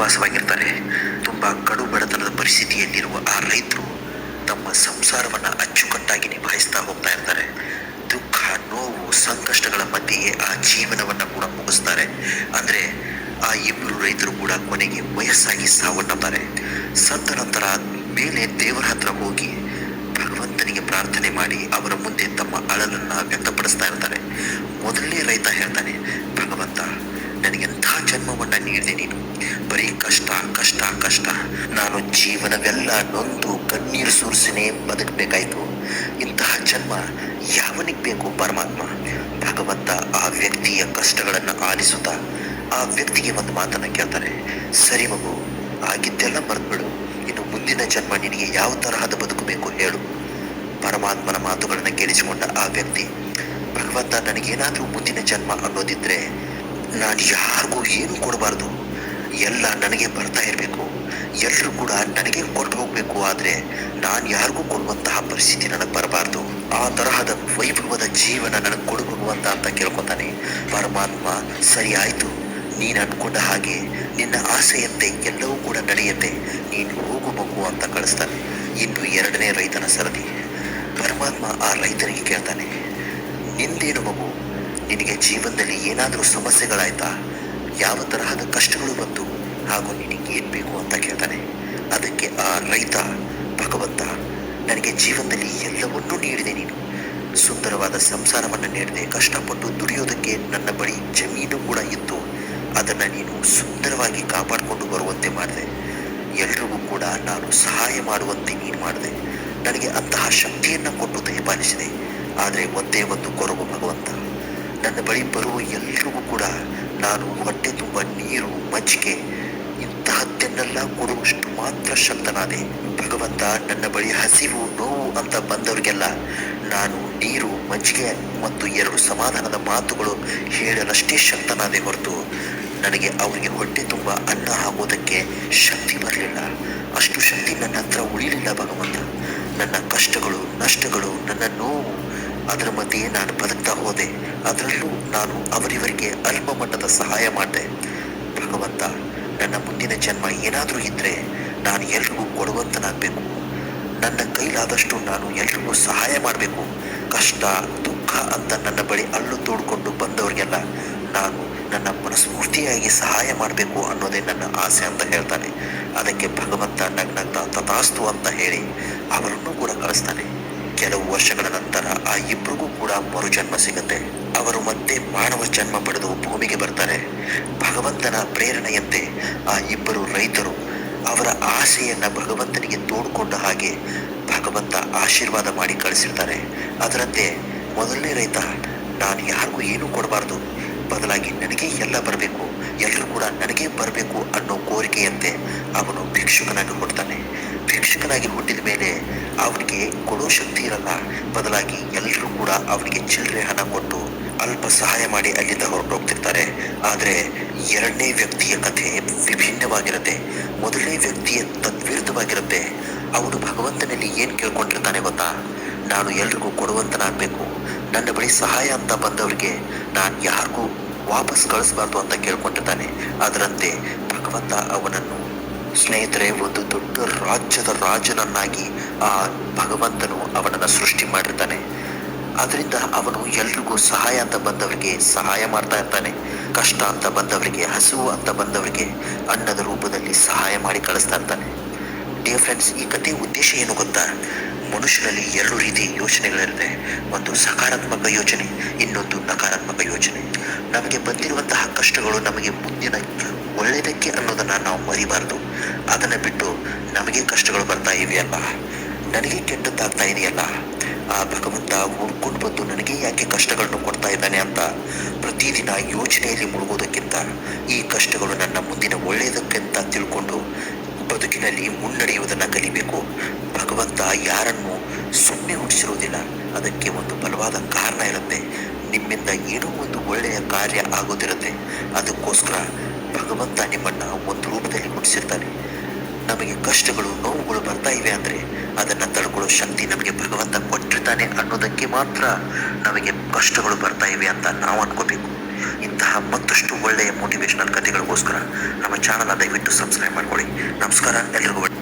ವಾಸವಾಗಿರ್ತಾರೆ. ತುಂಬ ಕಡು ಬಡತನದ ಪರಿಸ್ಥಿತಿಯಲ್ಲಿರುವ ಆ ರೈತರು ತಮ್ಮ ಸಂಸಾರವನ್ನು ಅಚ್ಚುಕಟ್ಟಾಗಿ ನಿಭಾಯಿಸ್ತಾ ಹೋಗ್ತಾ ಇರ್ತಾರೆ. ದುಃಖ, ನೋವು, ಸಂಕಷ್ಟಗಳ ಮಧ್ಯೆಯೇ ಆ ಜೀವನವನ್ನು ಕೂಡ ಮುಗಿಸ್ತಾರೆ. ಅಂದರೆ ಆ ಇಬ್ಬರು ರೈತರು ಕೂಡ ಕೊನೆಗೆ ವಯಸ್ಸಾಗಿ ಸಾವನ್ನಪ್ತಾರೆ. ಸತ್ತ ನಂತರ ಮೇಲೆ ದೇವರ ಹತ್ರ ಹೋಗಿ ಭಗವಂತನಿಗೆ ಪ್ರಾರ್ಥನೆ ಮಾಡಿ ಅವರ ಮುಂದೆ ತಮ್ಮ ಅಳಲನ್ನು ವ್ಯಕ್ತಪಡಿಸ್ತಾ ಇರ್ತಾರೆ. ಮೊದಲನೇ ರೈತ ಹೇಳ್ತಾನೆ, ಭಗವಂತ, ನನಗೆಂಥ ಜನ್ಮವನ್ನು ನೀಡಿದೆ ನೀನು. ಬರೀ ಕಷ್ಟ ಕಷ್ಟ ಕಷ್ಟ. ನಾನು ಜೀವನವೆಲ್ಲ ನೊಂದು ಕಣ್ಣೀರು ಸುರಿಸಿನೇ ಬದುಕಬೇಕಾಯ್ತು. ಇಂತಹ ಜನ್ಮ ಯಾವನಿಗೆ ಬೇಕು ಪರಮಾತ್ಮ? ಭಗವಂತ ಆ ವ್ಯಕ್ತಿಯ ಕಷ್ಟಗಳನ್ನು ಆಲಿಸುತ್ತಾ ಆ ವ್ಯಕ್ತಿಗೆ ಒಂದು ಮಾತನ್ನು ಕೇಳ್ತಾರೆ, ಸರಿ ಮಗು, ಆಗಿದ್ದೆಲ್ಲ ಮರೆತುಬಿಡು. ಇನ್ನು ಮುಂದಿನ ಜನ್ಮ ನಿನಗೆ ಯಾವ ತರಹದ ಬದುಕು ಬೇಕು ಹೇಳು. ಪರಮಾತ್ಮನ ಮಾತುಗಳನ್ನು ಕೇಳಿಸಿಕೊಂಡ ಆ ವ್ಯಕ್ತಿ, ಭಗವಂತ, ನನಗೇನಾದರೂ ಮುಂದಿನ ಜನ್ಮ ಅನ್ನೋದಿದ್ರೆ ನಾನು ಯಾರಿಗೂ ಏನು ಕೊಡಬಾರ್ದು, ಎಲ್ಲ ನನಗೆ ಬರ್ತಾ ಇರಬೇಕು, ಎಲ್ಲರೂ ಕೂಡ ನನಗೆ ಕೊಟ್ಟು ಹೋಗಬೇಕು. ಆದರೆ ನಾನು ಯಾರಿಗೂ ಕೊಡುವಂತಹ ಪರಿಸ್ಥಿತಿ ನನಗೆ ಬರಬಾರ್ದು. ಆ ತರಹದ ವೈಭವದ ಜೀವನ ನನಗೆ ಕೊಡುಗುವಂತ ಅಂತ ಕೇಳ್ಕೊತಾನೆ. ಪರಮಾತ್ಮ, ಸರಿ ಆಯಿತು, ನೀನು ಅಂದ್ಕೊಂಡ ಹಾಗೆ ನಿನ್ನ ಆಸೆಯಂತೆ ಎಲ್ಲವೂ ಕೂಡ ನಡೆಯುತ್ತೆ, ನೀನು ಹೋಗು ಮಗು ಅಂತ ಕಳಿಸ್ತಾನೆ. ಇನ್ನು ಎರಡನೇ ರೈತನ ಸರದಿ. ಪರಮಾತ್ಮ ಆ ರೈತನಿಗೆ ಕೇಳ್ತಾನೆ, ನಿಂದೇನು ಮಗು, ನಿನಗೆ ಜೀವನದಲ್ಲಿ ಏನಾದರೂ ಸಮಸ್ಯೆಗಳಾಯ್ತಾ? ಯಾವ ತರಹದ ಕಷ್ಟಗಳು ಬಂತು? ಹಾಗೂ ನಿನಗೆ ಏನು ಬೇಕು ಅಂತ ಕೇಳ್ತಾನೆ. ಅದಕ್ಕೆ ಆ ರೈತ, ಭಗವಂತ, ನನಗೆ ಜೀವನದಲ್ಲಿ ಎಲ್ಲವನ್ನೂ ನೀಡಿದೆ ನೀನು. ಸುಂದರವಾದ ಸಂಸಾರವನ್ನು ನೀಡಿದೆ. ಕಷ್ಟಪಟ್ಟು ದುಡಿಯೋದಕ್ಕೆ ನನ್ನ ಬಳಿ ಜಮೀನು ಕೂಡ ಇತ್ತು. ಅದನ್ನು ನೀನು ಸುಂದರವಾಗಿ ಕಾಪಾಡಿಕೊಂಡು ಬರುವಂತೆ ಮಾಡಿದೆ. ಎಲ್ರಿಗೂ ಕೂಡ ನಾನು ಸಹಾಯ ಮಾಡುವಂತೆ ನೀನು ಮಾಡಿದೆ. ನನಗೆ ಅಂತಹ ಶಕ್ತಿಯನ್ನು ಕೊಟ್ಟು ದಯಪಾಲಿಸಿದೆ. ಆದರೆ ಒಂದೇ ಒಂದು ಕೊರಗು ಭಗವಂತ, ನನ್ನ ಬಳಿ ಬರುವ ಎಲ್ರಿಗೂ ಕೂಡ ನಾನು ಹೊಟ್ಟೆ ತುಂಬ ನೀರು, ಮಜ್ಜಿಗೆ ಇಂತಹದ್ದನ್ನೆಲ್ಲ ಕೊಡುವಷ್ಟು ಮಾತ್ರ ಶಕ್ತನಾದೆ. ಭಗವಂತ, ನನ್ನ ಬಳಿ ಹಸಿವು, ನೋವು ಅಂತ ಬಂದವರಿಗೆಲ್ಲ ನಾನು ನೀರು, ಮಜ್ಜಿಗೆ ಮತ್ತು 2 ಸಮಾಧಾನದ ಮಾತುಗಳು ಹೇಳಲಷ್ಟೇ ಶಕ್ತನಾದೆ ಹೊರತು ನನಗೆ ಅವರಿಗೆ ಹೊಟ್ಟೆ ತುಂಬ ಅನ್ನ ಹಾಕೋದಕ್ಕೆ ಶಕ್ತಿ ಬರಲಿಲ್ಲ. ಅಷ್ಟು ಶಕ್ತಿ ನನ್ನ ಹತ್ರ ಉಳಿಲಿಲ್ಲ ಭಗವಂತ. ನನ್ನ ಕಷ್ಟಗಳು, ನಷ್ಟಗಳು, ನನ್ನ ನೋವು, ಅದರ ಮಧ್ಯೆ ನಾನು ಬದುಕ್ತಾ ಹೋದೆ. ಅದರಲ್ಲೂ ನಾನು ಅವರಿವರಿಗೆ ಅಲ್ಪ ಮಟ್ಟದ ಸಹಾಯ ಮಾಡಿದೆ. ಭಗವಂತ, ನನ್ನ ಮುಂದಿನ ಜನ್ಮ ಏನಾದರೂ ಇದ್ದರೆ ನಾನು ಎಲ್ರಿಗೂ ಕೊಡುವಂತನಾಗಬೇಕು. ನನ್ನ ಕೈಲಾದಷ್ಟು ನಾನು ಎಲ್ರಿಗೂ ಸಹಾಯ ಮಾಡಬೇಕು. ಕಷ್ಟ, ದುಃಖ ಅಂತ ನನ್ನ ಬಳಿ ಅಳ್ಳು ತೋಡ್ಕೊಂಡು ಬಂದವರಿಗೆಲ್ಲ ನಾನು ನನ್ನ ಮನಸ್ಫೂರ್ತಿಯಾಗಿ ಸಹಾಯ ಮಾಡಬೇಕು ಅನ್ನೋದೇ ನನ್ನ ಆಸೆ ಅಂತ ಹೇಳ್ತಾನೆ. ಅದಕ್ಕೆ ಭಗವಂತ ನಗ್ನಗ್ತಾ ತಥಾಸ್ತು ಅಂತ ಹೇಳಿ ಅವರನ್ನು ಕೂಡ ಕಳಿಸ್ತಾನೆ. ಕೆಲವು ವರ್ಷಗಳ ನಂತರ ಆ ಇಬ್ಬರಿಗೂ ಕೂಡ ಮರುಜನ್ಮ ಸಿಗುತ್ತೆ. ಅವರು ಮತ್ತೆ ಮಾನವ ಜನ್ಮ ಪಡೆದು ಭೂಮಿಗೆ ಬರ್ತಾರೆ. ಭಗವಂತನ ಪ್ರೇರಣೆಯಂತೆ ಆ ಇಬ್ಬರು ರೈತರು ಅವರ ಆಸೆಯನ್ನು ಭಗವಂತನಿಗೆ ತೋಡ್ಕೊಂಡ ಹಾಗೆ ಭಗವಂತ ಆಶೀರ್ವಾದ ಮಾಡಿ ಕಳಿಸಿರ್ತಾರೆ. ಅದರಂತೆ ಮೊದಲನೇ ರೈತ, ನಾನು ಯಾರಿಗೂ ಏನೂ ಕೊಡಬಾರ್ದು, ಬದಲಾಗಿ ನನಗೆ ಎಲ್ಲ ಬರಬೇಕು, ಎಲ್ಲರೂ ಕೂಡ ನನಗೆ ಬರಬೇಕು ಅನ್ನೋ ಕೋರಿಕೆಯಂತೆ ಅವನು ಭಿಕ್ಷುಕನಾಗಿ ಹುಟ್ಟುತ್ತಾನೆ. ಭಿಕ್ಷುಕನಾಗಿ ಹುಟ್ಟಿದ ಮೇಲೆ ಅವನಿಗೆ ಕೊಡೋ ಶಕ್ತಿ ಇರಲ್ಲ. ಬದಲಾಗಿ ಎಲ್ಲರೂ ಕೂಡ ಅವನಿಗೆ ಚಿಲ್ಲರೆ ಹಣ ಕೊಟ್ಟು ಅಲ್ಪ ಸಹಾಯ ಮಾಡಿ ಅಲ್ಲಿಂದ ಹೊರಟೋಗ್ತಿರ್ತಾರೆ. ಆದರೆ ಎರಡನೇ ವ್ಯಕ್ತಿಯ ಕಥೆ ವಿಭಿನ್ನವಾಗಿರುತ್ತೆ. ಮೊದಲನೇ ವ್ಯಕ್ತಿಯ ತದ್ವಿರುದ್ಧವಾಗಿರುತ್ತೆ. ಅವನು ಭಗವಂತನಲ್ಲಿ ಏನು ಕೇಳ್ಕೊಂಡಿರ್ತಾನೆ ಗೊತ್ತಾ? ನಾನು ಎಲ್ರಿಗೂ ಕೊಡುವಂತನಾಗಬೇಕು, ನನ್ನ ಬಳಿ ಸಹಾಯ ಅಂತ ಬಂದವರಿಗೆ ನಾನು ಯಾರಿಗೂ ವಾಪಸ್ ಕಳಿಸ್ಬಾರ್ದು ಅಂತ ಕೇಳ್ಕೊಂಡಿರ್ತಾನೆ. ಅದರಂತೆ ಭಗವಂತ ಅವನನ್ನು, ಸ್ನೇಹಿತರೆ, ಒಂದು ದೊಡ್ಡ ರಾಜ್ಯದ ರಾಜನನ್ನಾಗಿ ಆ ಭಗವಂತನು ಅವನನ್ನು ಸೃಷ್ಟಿ ಮಾಡಿರ್ತಾನೆ. ಅದರಿಂದ ಅವನು ಎಲ್ರಿಗೂ ಸಹಾಯ ಅಂತ ಬಂದವರಿಗೆ ಸಹಾಯ ಮಾಡ್ತಾ ಇರ್ತಾನೆ. ಕಷ್ಟ ಅಂತ ಬಂದವರಿಗೆ, ಹಸಿವು ಅಂತ ಬಂದವರಿಗೆ ಅನ್ನದ ರೂಪದಲ್ಲಿ ಸಹಾಯ ಮಾಡಿ ಕಳಿಸ್ತಾ ಇರ್ತಾನೆ. ಡಿಯರ್ ಫ್ರೆಂಡ್ಸ್, ಈ ಕಥೆಯ ಉದ್ದೇಶ ಏನು ಗೊತ್ತಾ? ಮನುಷ್ಯರಲ್ಲಿ 2 ರೀತಿಯ ಯೋಚನೆಗಳಿರುತ್ತೆ. ಒಂದು ಸಕಾರಾತ್ಮಕ ಯೋಚನೆ, ಇನ್ನೊಂದು ನಕಾರಾತ್ಮಕ ಯೋಚನೆ. ನಮಗೆ ಬಂದಿರುವಂತಹ ಕಷ್ಟಗಳು ನಮಗೆ ಮುಂದಿನ ಒಳ್ಳೆಯದಕ್ಕೆ ಅನ್ನೋದನ್ನು ನಾವು ಮರಿಬಾರ್ದು. ಅದನ್ನು ಬಿಟ್ಟು ನಮಗೆ ಕಷ್ಟಗಳು ಬರ್ತಾ ಇವೆಯಲ್ಲ, ನನಗೆ ಕೆಟ್ಟದ್ದಾಗ್ತಾ ಇದೆಯಲ್ಲ, ಆ ಭಗವಂತ ಹುಡ್ಕೊಂಡು ಬಂದು ನನಗೆ ಯಾಕೆ ಕಷ್ಟಗಳನ್ನು ಕೊಡ್ತಾ ಇದ್ದಾನೆ ಅಂತ ಪ್ರತಿದಿನ ಯೋಚನೆಯಲ್ಲಿ ಮುಳುಗೋದಕ್ಕಿಂತ ಈ ಕಷ್ಟಗಳು ನನ್ನ ಮುಂದಿನ ಒಳ್ಳೆಯದಕ್ಕಿಂತ ತಿಳ್ಕೊಂಡು ಬದುಕಿನಲ್ಲಿ ಮುನ್ನಡೆಯುವುದನ್ನು ಕಲಿಬೇಕು. ಭಗವಂತ ಯಾರನ್ನು ಸುಮ್ಮನೆ ಹುಟ್ಟಿಸಿರುವುದಿಲ್ಲ, ಅದಕ್ಕೆ ಒಂದು ಬಲವಾದ ಕಾರಣ ಇರುತ್ತೆ. ನಿಮ್ಮಿಂದ ಏನೋ ಒಂದು ಒಳ್ಳೆಯ ಕಾರ್ಯ ಆಗೋದಿರುತ್ತೆ. ಅದಕ್ಕೋಸ್ಕರ ಭಗವಂತ ನಿಮ್ಮನ್ನು ಒಂದು ರೂಪದಲ್ಲಿ ಹುಟ್ಟಿಸಿರ್ತಾನೆ. ನಮಗೆ ಕಷ್ಟಗಳು, ನೋವುಗಳು ಬರ್ತಾ ಇವೆ ಅಂದರೆ ಅದನ್ನು ತಡ್ಕೊಳ್ಳೋ ಶಕ್ತಿ ನಮಗೆ ಭಗವಂತ ಕೊಟ್ಟಿರ್ತಾನೆ ಅನ್ನೋದಕ್ಕೆ ಮಾತ್ರ ನಮಗೆ ಕಷ್ಟಗಳು ಬರ್ತಾ ಇವೆ ಅಂತ ನಾವು ಅನ್ಕೋಬೇಕು. ಇಂತಹ ಮತ್ತಷ್ಟು ಒಳ್ಳೆಯ ಮೋಟಿವೇಶನಲ್ ಕಥೆಗಳಿಗೋಸ್ಕರ ನಮ್ಮ ಚಾನಲ್ ದಯವಿಟ್ಟು ಸಬ್ಸ್ಕ್ರೈಬ್ ಮಾಡ್ಕೊಳ್ಳಿ. ನಮಸ್ಕಾರ, ಎಲ್ರಿಗೂ